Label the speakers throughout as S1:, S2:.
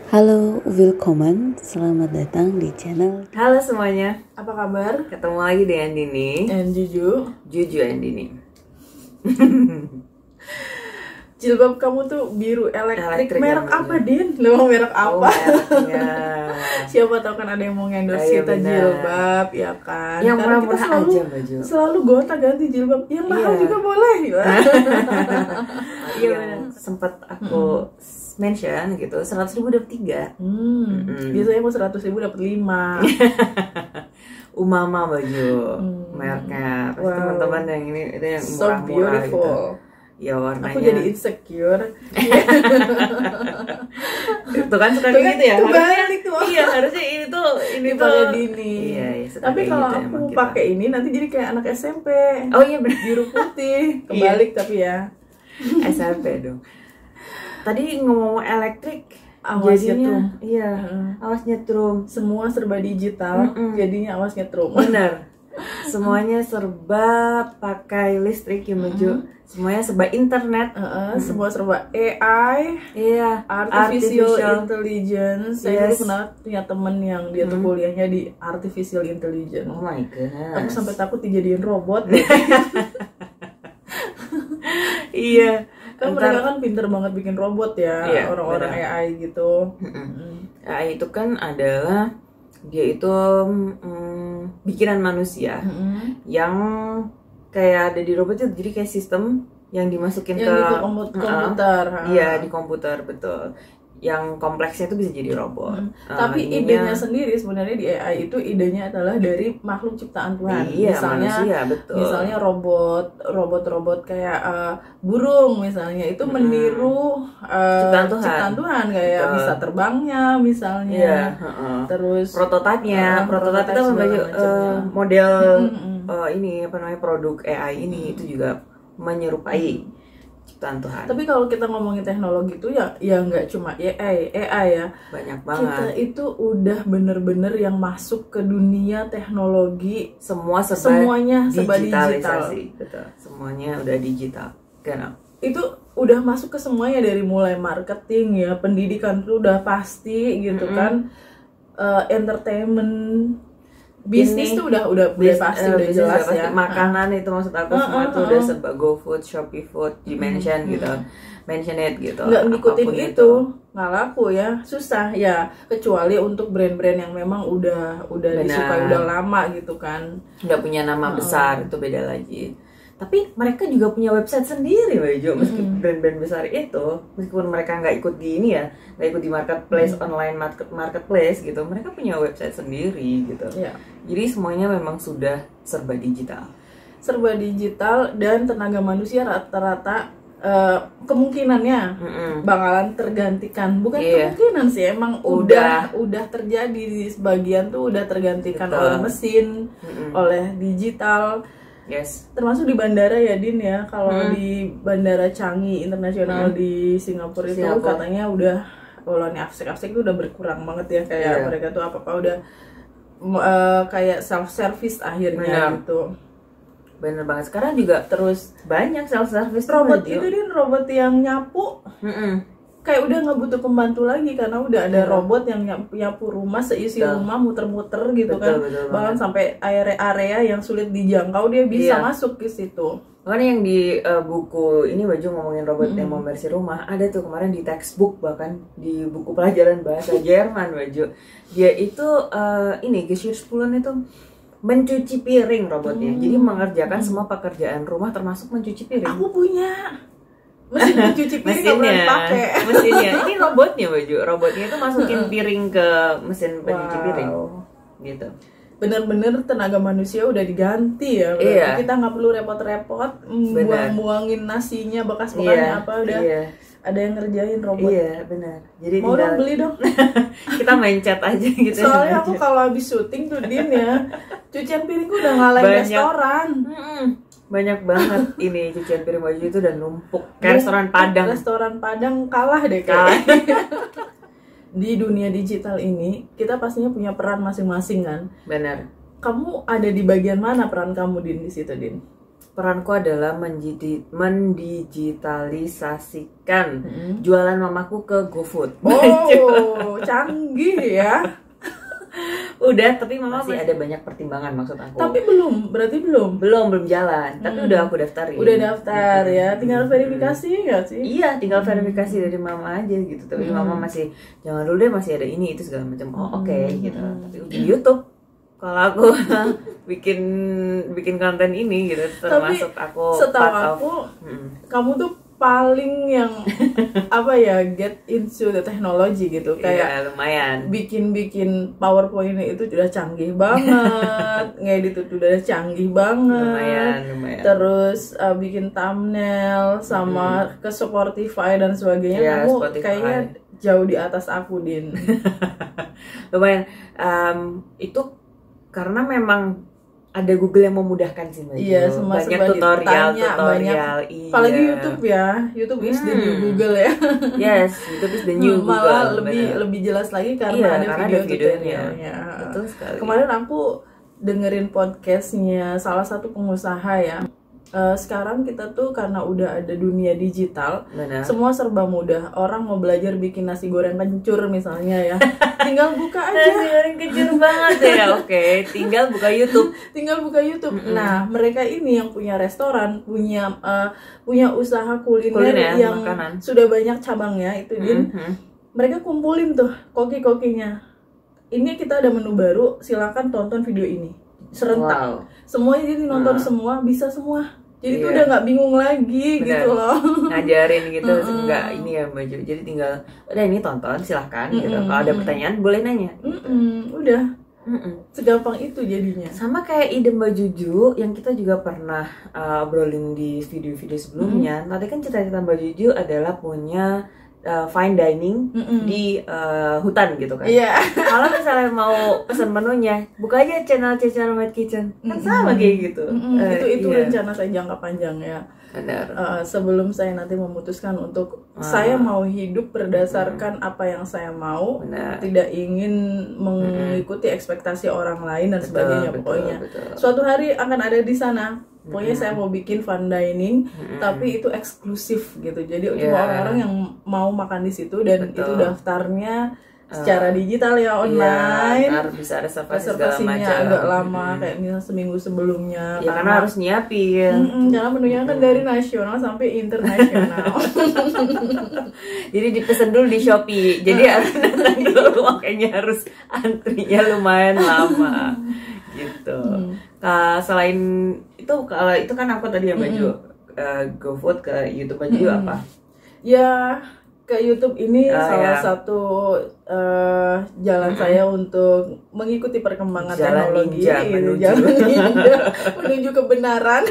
S1: Halo, willkommen, selamat datang di channel.
S2: Halo semuanya,
S3: Apa kabar?
S2: ketemu lagi dengan Dini,
S3: And
S2: Juju and Dini.
S3: Jilbab kamu tuh biru elektrik.
S2: Elektrik
S3: Merek
S2: yang
S3: apa,
S2: mana?
S3: Din? Lo merek apa?
S2: mereknya.
S3: Siapa tahu kan ada yang mau endorse
S2: Iya,
S3: kita
S2: benar.
S3: jilbab, ya kan?
S2: Yang
S3: Karena kita
S2: murah-murah
S3: selalu,
S2: aja, Baju.
S3: selalu gonta ganti jilbab. Yang mahal
S2: Iya.
S3: juga boleh.
S2: Iya, yang sempat aku mention gitu, 100.000 dapat 3.
S3: Biasanya mau 100.000 dapat 5.
S2: Umama Baju, mereknya. Pasti
S3: Wow.
S2: teman-teman yang ini itu yang
S3: So
S2: murah-murah gitu.
S3: beautiful.
S2: Ya warnanya.
S3: Aku jadi insecure.
S2: Itu kan suka
S3: Tuh
S2: kayak
S3: kan,
S2: gitu ya.
S3: kebalik tuh.
S2: Iya, harusnya ini tuh
S3: Pakai Dini.
S2: Iya, suka
S3: Tapi
S2: kayak
S3: kalau
S2: gitu
S3: aku
S2: emang kita.
S3: pakai ini nanti jadi kayak anak SMP.
S2: Oh iya benar.
S3: Biru putih, kebalik tapi ya.
S2: SMP dong. Tadi ngomong elektrik,
S3: Awas
S2: jadinya
S3: nyetrum.
S2: iya, awas nyetrum.
S3: Semua serba digital, jadinya awas nyetrum.
S2: Bener. Semuanya serba pakai listrik ya Maju. Semuanya serba internet.
S3: Semua serba AI,
S2: Iya,
S3: artificial intelligence. Saya
S2: Yes.
S3: dulu pernah punya temen yang dia tuh kuliahnya di artificial intelligence.
S2: Oh my god.
S3: Aku sampai takut dijadiin robot.
S2: Iya.
S3: Kan mereka kan pinter banget bikin robot ya,
S2: Iya,
S3: orang-orang
S2: benar.
S3: AI gitu.
S2: AI itu kan adalah dia itu bikinan manusia yang kayak ada di robot itu, jadi kayak sistem yang dimasukin
S3: Yang
S2: ke
S3: itu komputer.
S2: Iya, di komputer, betul. Yang kompleksnya itu bisa jadi robot.
S3: Tapi idenya sendiri sebenarnya di AI itu idenya adalah dari makhluk ciptaan Tuhan.
S2: Iya,
S3: Misalnya,
S2: manusia, betul.
S3: misalnya robot kayak burung misalnya itu meniru
S2: Ciptaan Tuhan.
S3: kayak
S2: Betul.
S3: bisa terbangnya misalnya.
S2: Iya,
S3: Terus
S2: prototipenya
S3: prototipe
S2: itu
S3: segala
S2: membaca
S3: macamnya.
S2: model ini apa namanya produk AI ini itu juga menyerupai ciptaan Tuhan.
S3: Tapi kalau kita ngomongin teknologi itu ya nggak cuma AI ya.
S2: Banyak
S3: Kita
S2: banget.
S3: itu udah bener-bener yang masuk ke dunia teknologi.
S2: Semua
S3: Semuanya serba digital.
S2: digitalisasi. Betul. Semuanya udah digital. Kan?
S3: Itu udah masuk ke semuanya dari mulai marketing ya, pendidikan itu udah pasti gitu kan, entertainment, bisnis tuh udah pasti udah
S2: bisnis
S3: jelas
S2: udah pasti.
S3: ya.
S2: Makanan itu maksud aku semua tuh udah serba GoFood, Shopee Food, dimension gitu, mention it gitu.
S3: Nggak ngikutin
S2: Apapun
S3: itu nggak laku ya, susah ya, kecuali untuk brand-brand yang memang udah
S2: Benar.
S3: disukai udah lama gitu kan.
S2: Udah punya nama besar itu beda lagi. Tapi mereka juga punya website sendiri, Baju. Meskipun brand-brand besar itu, meskipun mereka nggak ikut di ini ya, nggak ikut di marketplace online marketplace gitu, mereka punya website sendiri gitu.
S3: Ya.
S2: Jadi semuanya memang sudah serba digital.
S3: Serba digital dan tenaga manusia rata-rata kemungkinannya bakalan tergantikan. Bukan
S2: Iya.
S3: kemungkinan sih, emang
S2: Udah.
S3: udah terjadi di sebagian tuh udah tergantikan
S2: Betul.
S3: oleh mesin, oleh digital.
S2: Yes.
S3: Termasuk di bandara ya, Din ya. Kalau di Bandara Changi Internasional di Singapura itu katanya udah, kalau ini afsek itu udah berkurang banget ya, kayak
S2: Iya.
S3: mereka tuh apa udah kayak self service akhirnya
S2: Benar.
S3: gitu.
S2: Bener banget. Sekarang juga
S3: Terus
S2: banyak self service
S3: robot itu, Din, robot yang nyapu kayak udah nggak butuh pembantu lagi karena udah ada robot yang nyapu rumah, seisi rumah muter-muter gitu kan.
S2: Betul
S3: Bahkan sampai area-area yang sulit dijangkau dia bisa
S2: Iya.
S3: masuk ke situ.
S2: Makanya yang di buku ini Baju ngomongin robot yang membersih rumah, ada tuh kemarin di textbook, bahkan di buku pelajaran bahasa Jerman Baju. Dia itu ini Geschirrspülen itu mencuci piring robotnya. Jadi mengerjakan semua pekerjaan rumah termasuk mencuci piring.
S3: Aku punya mesin mencuci piring nggak pernah dipakai.
S2: Mesinnya ini robotnya Baju. Robotnya itu masukin piring ke mesin pencuci piring gitu.
S3: Bener-bener tenaga manusia udah diganti ya. Berarti
S2: Iya.
S3: kita nggak perlu repot-repot buang-buangin nasinya bekas-bekasnya apa udah ada yang ngerjain robot.
S2: Iya, benar. Jadi
S3: Mau dong beli dong.
S2: kita main chat aja gitu.
S3: Soalnya aku kalau habis syuting tuh, Din ya, cucian piringku udah ngalahin restoran.
S2: Banyak banget ini cucian piring Baju itu dan numpuk kayak restoran Padang.
S3: Restoran Padang kalah deh
S2: Kalah.
S3: Di dunia digital ini kita pastinya punya peran masing-masing kan.
S2: Benar.
S3: Kamu ada di bagian mana peran kamu, Din, di situ, Din?
S2: peranku adalah mendigitalisasikan jualan mamaku ke GoFood.
S3: Oh, canggih ya.
S2: Udah, tapi mama masih ada banyak pertimbangan maksud aku.
S3: Tapi berarti belum
S2: jalan, tapi udah aku daftarin.
S3: Udah daftar ya, tinggal verifikasi nggak sih?
S2: Iya, tinggal verifikasi dari mama aja gitu. Tapi mama masih jangan dulu deh, masih ada ini itu segala macam. Oh oke, gitu. Tapi di YouTube kalau aku bikin konten ini gitu, termasuk aku
S3: setahu aku kamu tuh paling yang apa ya, get into the technology gitu, kayak
S2: lumayan
S3: bikin PowerPoint itu udah canggih banget, ngedit itu udah canggih banget,
S2: lumayan.
S3: Terus bikin thumbnail sama ke Spotify dan sebagainya, kamu
S2: Spotify.
S3: kayaknya jauh di atas aku, Din.
S2: Lumayan. Itu karena memang ada Google yang memudahkan sih, Mbak.
S3: Iya,
S2: banyak tutorial.
S3: Iya. Apalagi YouTube ya, YouTube is the new Google ya.
S2: Yes, YouTube is the new Google.
S3: Malah lebih jelas lagi karena ada video tutorialnya.
S2: Betul sekali.
S3: Kemarin aku dengerin podcastnya salah satu pengusaha ya. Sekarang kita tuh karena udah ada dunia digital, semua serba mudah. Orang mau belajar bikin nasi goreng kencur misalnya ya, tinggal buka aja.
S2: Nasi goreng kencur banget ya, oke. Tinggal buka YouTube.
S3: Nah, mereka ini yang punya restoran, punya usaha kuliner yang
S2: makanan.
S3: Sudah banyak cabangnya itu, Din. Mereka kumpulin tuh koki-kokinya. Ini kita ada menu baru, silakan tonton video ini. Serentak. Semuanya jadi nonton semua, bisa semua. Jadi tuh udah nggak bingung lagi. Bener. Gitu loh.
S2: Ngajarin gitu, enggak ini ya Mbak. Jadi tinggal udah ini tonton silahkan gitu. Kalau ada pertanyaan boleh nanya.
S3: Udah. Segampang itu jadinya.
S2: Sama kayak ide Mbak Juju yang kita juga pernah obrolin di video-video sebelumnya. Tadi kan cita-cita Mbak Juju adalah punya fine dining di hutan gitu kan.
S3: Iya.
S2: Kalau misalnya mau pesan menunya, buka aja channel Cece Rumah Kitchen. Kan sama kayak gitu.
S3: Itu rencana saya jangka panjang ya.
S2: Benar.
S3: Sebelum saya nanti memutuskan untuk saya mau hidup berdasarkan apa yang saya mau, tidak ingin mengikuti ekspektasi orang lain dan sebagainya. Pokoknya suatu hari akan ada di sana. Pokoknya saya mau bikin fine dining, tapi itu eksklusif gitu. Jadi cuma orang-orang yang mau makan di situ, dan itu daftarnya secara digital ya, online.
S2: Harus bisa reservasinya
S3: agak lama, kayak misalnya seminggu sebelumnya.
S2: Ya karena harus nyiapin.
S3: Karena menunya kan dari nasional sampai internasional.
S2: Jadi dipesan dulu di Shopee. Jadi harus datang dulu, makanya harus antrinya lumayan lama. Gitu. Selain itu, kalau itu kan aku tadi yang baju GoFood, ke YouTube aja apa?
S3: Ya, ke YouTube ini salah satu jalan saya untuk mengikuti perkembangan teknologi, jalan ninja menuju kebenaran.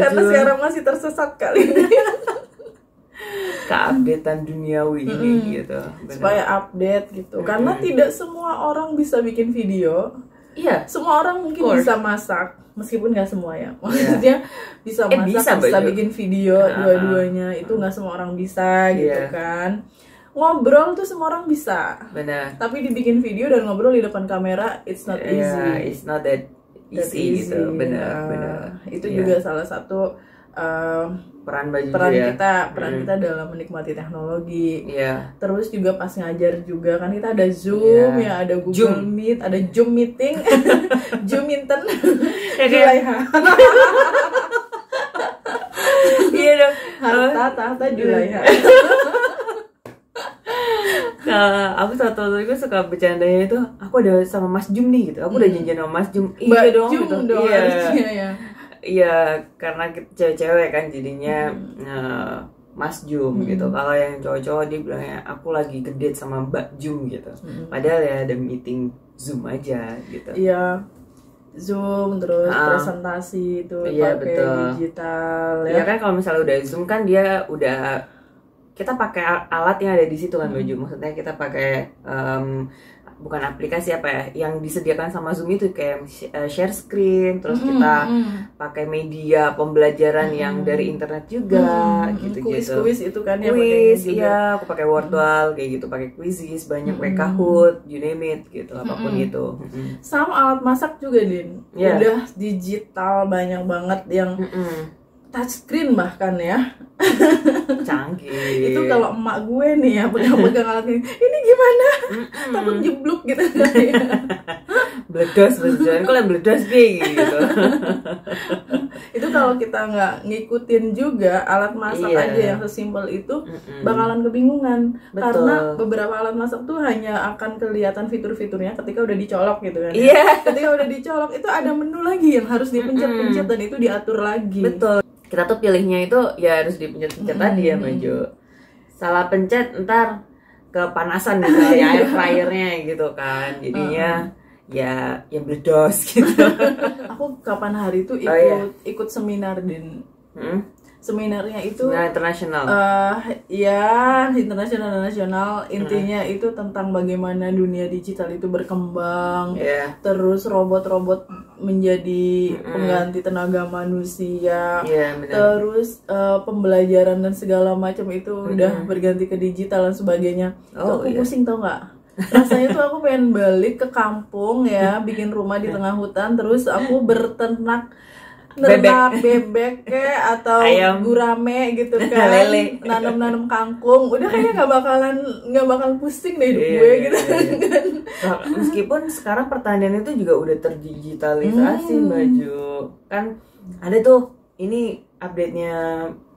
S3: Karena sekarang masih tersesat kali ini.
S2: Keupdatean duniawi ini gitu. Bener.
S3: Supaya update gitu. Karena tidak semua orang bisa bikin video.
S2: Iya,
S3: semua orang mungkin bisa masak, meskipun nggak semua ya. Maksudnya bisa masak, bisa bikin video, dua-duanya itu nggak semua orang bisa gitu kan. Ngobrol tuh semua orang bisa.
S2: Benar.
S3: Tapi dibikin video dan ngobrol di depan kamera, it's not easy.
S2: It's not that easy gitu. Benar.
S3: Itu juga salah satu peran kita dalam menikmati teknologi. Terus juga pas ngajar juga kan kita ada Zoom ya, ada Google Meet, ada Zoom meeting, Zoom Inten, Julaiha.
S2: Iya dong.
S3: Tahta Julaiha.
S2: Aku satu juga suka bercandanya itu, aku ada sama Mas Jum nih gitu. Aku udah janjian sama Mas Jum. Iya dong gitu.
S3: Iya.
S2: Iya, karena cewek-cewek kan jadinya Mas Jum gitu. Kalau yang cowok-cowok dia bilangnya aku lagi ngedate sama Mbak Jum gitu. Padahal ya ada meeting Zoom aja gitu.
S3: Iya. Zoom terus presentasi itu pakai digital ya.
S2: Iya kan, kalau misalnya udah Zoom kan dia udah kita pakai alat yang ada di situ kan Baju. Maksudnya kita pakai bukan aplikasi apa ya, yang disediakan sama Zoom itu kayak share screen, terus kita pakai media pembelajaran yang dari internet juga, gitu-gitu.
S3: Kuis itu kan ya,
S2: iya, aku pakai Wordwall kayak gitu, pakai Quizzes, banyak Kahoot, you name it gitu, apapun itu.
S3: Sama alat masak juga, Din. Udah digital banyak banget yang touchscreen bahkan ya.
S2: Canggih.
S3: Itu kalau emak gue nih ya pegang alat ini gimana? Takut jeblok gitu.
S2: Bledos, kok yang bledos gitu.
S3: Itu kalau kita nggak ngikutin juga alat masak aja yang sesimpel itu, bakalan kebingungan. Betul. Karena beberapa alat masak tuh hanya akan kelihatan fitur-fiturnya ketika udah dicolok gitu kan. Ketika udah dicolok itu ada menu lagi yang harus dipencet-pencet dan itu diatur lagi.
S2: Betul. Kita tuh pilihnya itu ya harus dipencet-pencet tadi ya Maju. Salah pencet ntar kepanasan misalnya air fryernya gitu kan. Jadinya ya yang bledos gitu.
S3: Aku kapan hari itu ikut seminar, Din. Seminarnya itu
S2: internasional.
S3: Ya internasional dan nasional. Intinya itu tentang bagaimana dunia digital itu berkembang. Terus robot-robot menjadi pengganti tenaga manusia. Terus pembelajaran dan segala macam itu udah berganti ke digital dan sebagainya. Aku pusing tau nggak? Rasanya tuh aku pengen balik ke kampung ya, bikin rumah di tengah hutan, terus aku berternak bebek kayak atau ayam, gurame gitu kan, lele, nanam kangkung, udah kayaknya nggak bakalan pusing deh hidup gue gitu kan.
S2: Meskipun sekarang pertanian itu juga udah terdigitalisasi Baju, kan ada tuh ini update-nya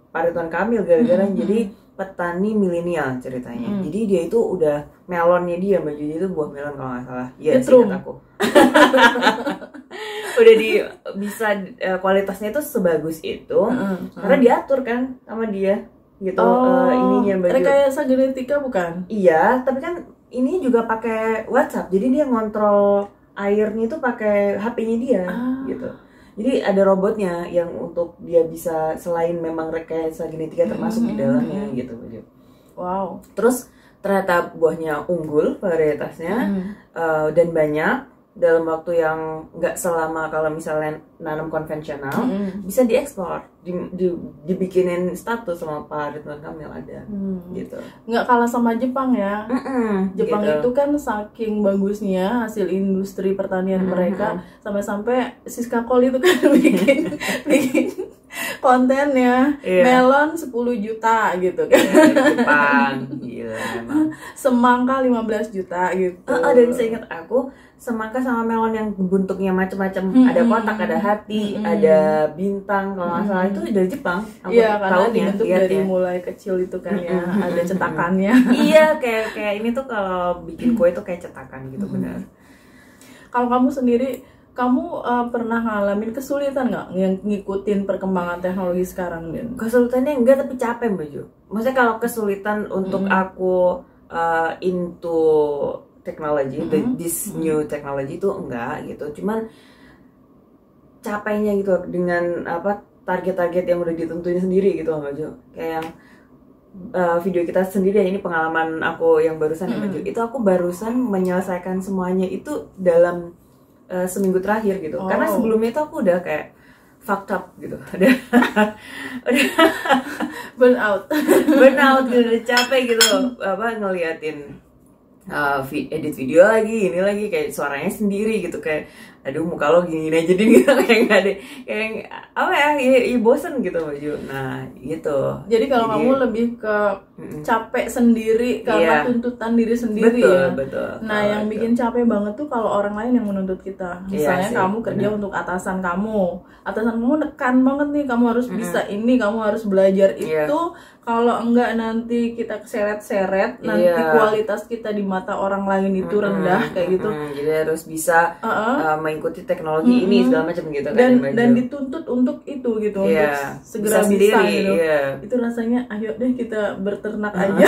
S2: Pak Ridwan Kamil gara-gara jadi petani milenial ceritanya. Jadi dia itu udah melonnya dia Baju, itu buah melon kalau nggak salah. Iya sih kataku. Udah bisa kualitasnya itu sebagus itu karena diatur kan sama dia gitu. Ininya Baju.
S3: Rekayasa genetika bukan?
S2: Iya, tapi kan ini juga pakai WhatsApp. Jadi dia ngontrol airnya itu pakai HP-nya dia gitu. Jadi ada robotnya yang untuk dia bisa selain memang rekayasa genetika termasuk di dalamnya gitu Baju.
S3: Wow.
S2: Terus ternyata buahnya unggul varietasnya dan banyak dalam waktu yang nggak selama kalau misalnya nanam konvensional, bisa diekspor, dibikinin status sama Pak Ridwan Kamil ada gitu.
S3: Nggak kalah sama Jepang ya. Jepang gitu. Itu kan saking bagusnya hasil industri pertanian mereka, sampai-sampai Siska Kol itu kan bikin kontennya melon 10 juta gitu kan.
S2: Jepang gila emang.
S3: Semangka 15 juta gitu.
S2: Dan seingat aku semangka sama melon yang bentuknya macam-macam, ada kotak, ada hati, ada bintang kalau nggak salah, itu dari Jepang.
S3: Iya, karena dibentuk dari mulai kecil itu kan ya, ada cetakannya.
S2: Iya, kayak ini tuh kalau bikin kue tuh kayak cetakan gitu, benar.
S3: Kalau kamu sendiri, kamu pernah ngalamin kesulitan nggak yang ngikutin perkembangan teknologi sekarang, Din?
S2: Kesulitannya enggak, tapi capek Baju. Maksudnya kalau kesulitan untuk aku into technology, this new technology itu enggak gitu, cuman capeknya gitu dengan target-target yang udah ditentuin sendiri gitu Baju. Kayak yang video kita sendiri, ini pengalaman aku yang barusan Baju, itu aku barusan menyelesaikan semuanya itu dalam seminggu terakhir gitu. Karena sebelumnya itu aku udah kayak fucked up gitu, udah
S3: burn out
S2: gitu, udah capek gitu ngeliatin edit video lagi, ini lagi kayak suaranya sendiri gitu, kayak aduh muka lo gini aja gitu, kayak nggak ada, kayak apa ya bosen gitu Baju. Nah gitu.
S3: Jadi kalau kamu lebih ke capek sendiri karena tuntutan diri sendiri, betul, ya.
S2: Betul.
S3: Nah yang bikin capek banget tuh kalau orang lain yang menuntut kita. Misalnya kamu kerja untuk atasan kamu nekan banget nih, kamu harus bisa ini, kamu harus belajar itu. Kalau enggak nanti kita keseret-seret, nanti kualitas kita di mata orang lain itu rendah kayak gitu.
S2: Jadi harus bisa mengikuti teknologi ini segala macam gitu kan.
S3: Dan dituntut untuk itu gitu, untuk segera bisa gitu. Itu rasanya ayo deh kita berternak aja.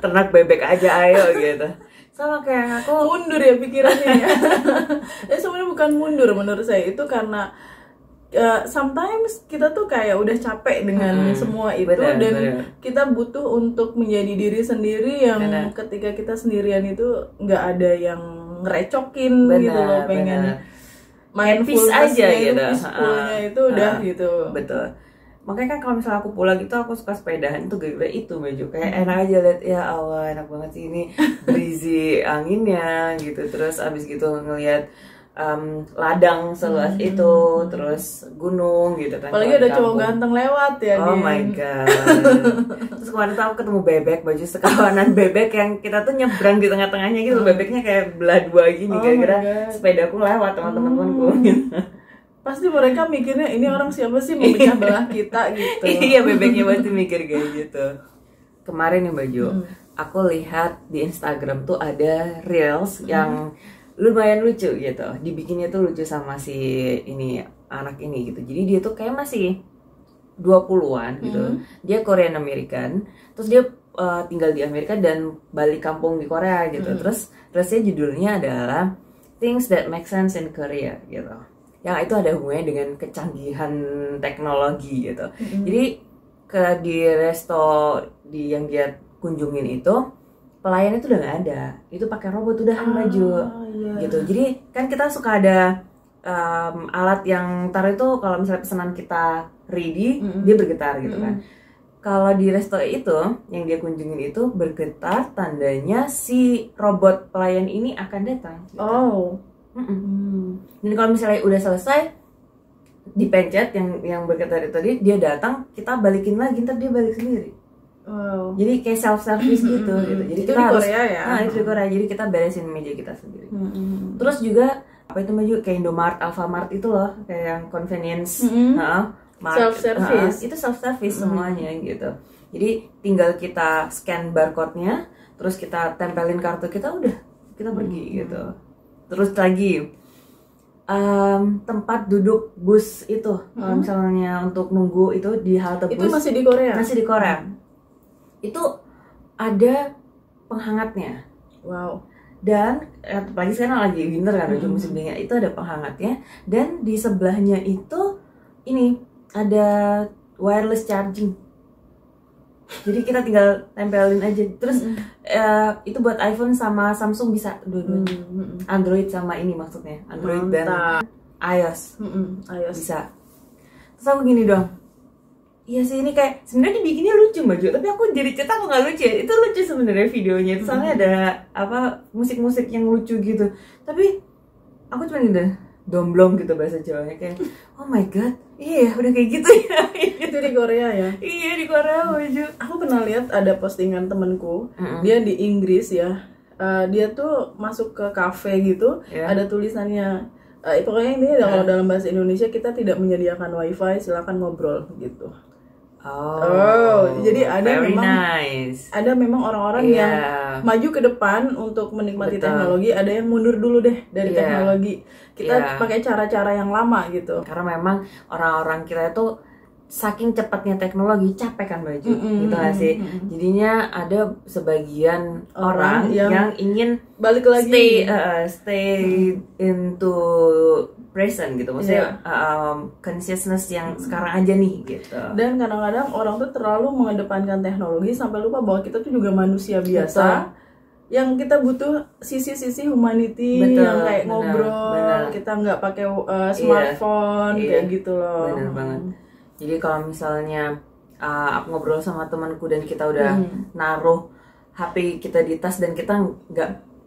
S2: Ternak bebek aja ayo gitu. Sama kayak aku
S3: mundur ya pikirannya ya. Sebenarnya bukan mundur menurut saya, itu karena sometimes kita tuh kayak udah capek dengan semua itu, dan kita butuh untuk menjadi diri sendiri yang ketika kita sendirian itu nggak ada yang ngerecokin gitu loh, pengen mindfulness aja gitu, peacefulnya itu udah gitu.
S2: Betul. Makanya kan kalau misalnya aku pulang gitu, aku suka sepedahan itu gara-gara itu Baju, kayak enak aja lihat, ya Allah enak banget sih ini breezy anginnya gitu, terus abis gitu ngelihat ladang seluas itu, terus gunung gitu kan.
S3: Apalagi ada cowok ganteng lewat ya.
S2: Oh my god. Terus kemarin tuh aku ketemu bebek Baju, sekawanan bebek yang kita tuh nyebrang di tengah-tengahnya gitu, bebeknya kayak belah dua gini gara-gara sepedaku lewat teman-temanku gitu.
S3: Pasti mereka mikirnya ini orang siapa sih memecah belah kita gitu.
S2: Iya, bebeknya pasti mikir kayak gitu. Kemarin nih Baju, aku lihat di Instagram tuh ada reels yang lumayan lucu gitu. Dibikinnya tuh lucu sama si ini anak ini gitu. Jadi dia tuh kayak masih 20-an gitu. Dia Korean American. Terus dia tinggal di Amerika dan balik kampung di Korea gitu. Terus judulnya adalah Things That Make Sense in Korea gitu. Yang itu ada hubungannya dengan kecanggihan teknologi gitu. Jadi di resto yang dia kunjungin itu, pelayan itu udah nggak ada, itu pakai robot udah Baju gitu. Jadi kan kita suka ada alat yang tar itu kalau misalnya pesanan kita ready, dia bergetar gitu kan. Kalau di resto itu yang dia kunjungin itu bergetar, tandanya si robot pelayan ini akan datang gitu. Dan kalau misalnya udah selesai dipencet yang bergetar itu tadi, dia datang, kita balikin lagi, ntar dia balik sendiri. Jadi kayak self service gitu. Jadi
S3: itu
S2: kita
S3: di
S2: harus
S3: Korea ya?
S2: Itu di Korea. Jadi kita beresin meja kita sendiri. Terus juga apa itu Baju, kayak Indomaret, Alfamart itu loh, kayak yang convenience,
S3: self service.
S2: Itu self service semuanya gitu. Jadi tinggal kita scan barcode-nya, terus kita tempelin kartu kita, udah kita pergi gitu. Terus lagi tempat duduk bus itu, kalau misalnya untuk nunggu itu di halte bus,
S3: itu masih di Korea?
S2: Masih di Korea. Itu ada penghangatnya.
S3: Wow.
S2: Dan apalagi sekarang lagi winter kan, musim dingin, itu ada penghangatnya. Dan di sebelahnya itu ini ada wireless charging. Jadi kita tinggal tempelin aja. Terus itu buat iPhone sama Samsung bisa dua-duanya. Android sama ini maksudnya, Android dan iOS. Bisa. Terus aku gini dong, iya sih ini kayak sebenarnya dibikinnya lucu Baju, tapi aku jadi cerita aku nggak lucu ya. Itu lucu sebenarnya videonya. Itu soalnya ada apa musik-musik yang lucu gitu. Tapi aku cuma gitu domblong gitu bahasa Jawanya, kayak oh my god, iya udah kayak gitu ya.
S3: Itu di Korea ya?
S2: Iya di Korea Baju.
S3: Aku pernah lihat ada postingan temenku, dia di Inggris ya, dia tuh masuk ke cafe gitu, ada tulisannya, pokoknya ini kalau dalam bahasa Indonesia, kita tidak menyediakan wifi, silakan ngobrol gitu. Jadi ada memang orang-orang yang maju ke depan untuk menikmati teknologi, ada yang mundur dulu deh dari teknologi. Kita pakai cara-cara yang lama gitu.
S2: Karena memang orang-orang kita itu saking cepatnya teknologi capek kan Baju, gitu gak sih? Jadinya ada sebagian orang yang ingin
S3: balik lagi,
S2: stay into present gitu, maksudnya consciousness yang sekarang aja nih gitu.
S3: Dan kadang-kadang orang tuh terlalu mengedepankan teknologi sampai lupa bahwa kita tuh juga manusia biasa. Yang kita butuh sisi-sisi humanity, yang kayak ngobrol, kita nggak pakai smartphone kayak gitu loh.
S2: Bener banget. Jadi kalau misalnya aku ngobrol sama temanku dan kita udah naruh HP kita di tas dan kita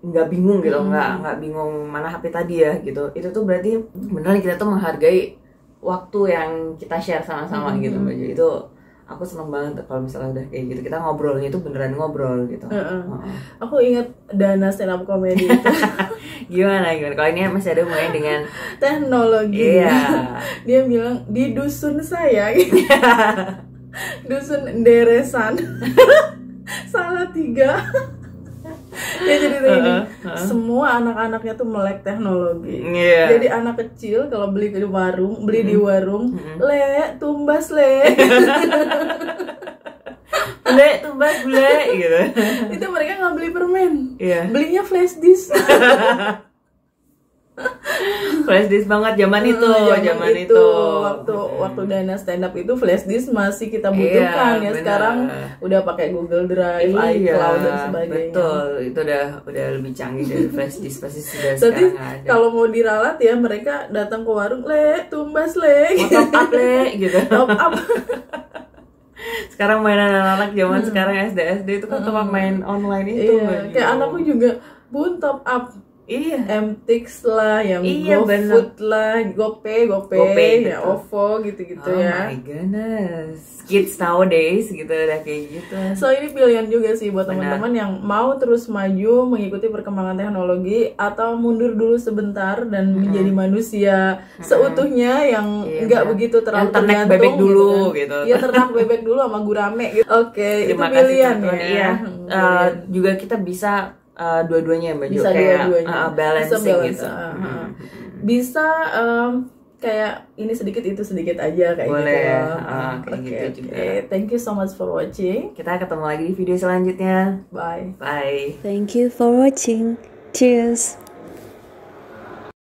S2: nggak bingung gitu, nggak bingung mana HP tadi ya gitu, itu tuh berarti beneran kita tuh menghargai waktu yang kita share sama-sama gitu Baju. Itu aku seneng banget kalau misalnya udah kayak gitu, kita ngobrolnya itu beneran ngobrol gitu.
S3: Aku inget Dana stand up comedy itu.
S2: gimana kalau ini masih ada hubungannya dengan
S3: teknologi. Dia bilang di dusun saya gitu. Dusun Deresan Salatiga. Dia jadi ini, semua anak-anaknya tuh melek teknologi. Jadi anak kecil kalau beli di warung, le tumbas le.
S2: Bule tumbas bule gitu.
S3: Itu mereka nggak beli permen, belinya flash disk.
S2: Flash disk banget zaman itu,
S3: waktu Dana stand up itu flash disk masih kita butuhkan ya. Sekarang udah pakai Google Drive, iCloud dan sebagainya.
S2: Betul, itu udah lebih canggih dari flash disk pasti sudah sekarang ada.
S3: Kalau mau diralat ya mereka datang ke warung, le tumbas le,
S2: top up le gitu.
S3: Top up.
S2: Sekarang mainan anak-anak zaman sekarang SD itu kan cuma main online itu.
S3: Iya, kayak anakku juga bun top up.
S2: Iya.
S3: MTX lah, yang GoFood lah, GoPay ya, OVO gitu-gitu ya.
S2: Oh my goodness, kids nowadays gitu udah kayak gitu.
S3: So ini pilihan juga sih buat teman-teman yang mau terus maju mengikuti perkembangan teknologi atau mundur dulu sebentar dan menjadi manusia seutuhnya yang nggak begitu terlalu tergantung
S2: bebek dulu gitu.
S3: Ya ternak bebek dulu sama gurame gitu. Oke, itu pilihan ya.
S2: Juga kita bisa dua-duanya Mbak Jo,
S3: bisa dua-duanya
S2: balancing
S3: bisa
S2: gitu.
S3: Bisa kayak ini sedikit itu sedikit aja kayak
S2: boleh,
S3: gitu.
S2: Kayak gitu juga.
S3: Thank you so much for watching.
S2: Kita ketemu lagi di video selanjutnya.
S3: Bye.
S2: Bye.
S1: Thank you for watching. Cheers.